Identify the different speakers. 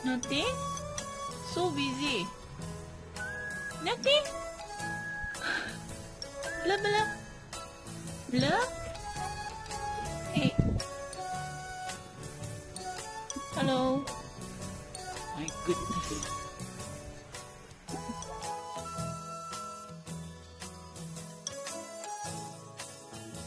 Speaker 1: Nothing? So busy. Nothing? Blah blah. Blah? Hey. Hello. My goodness.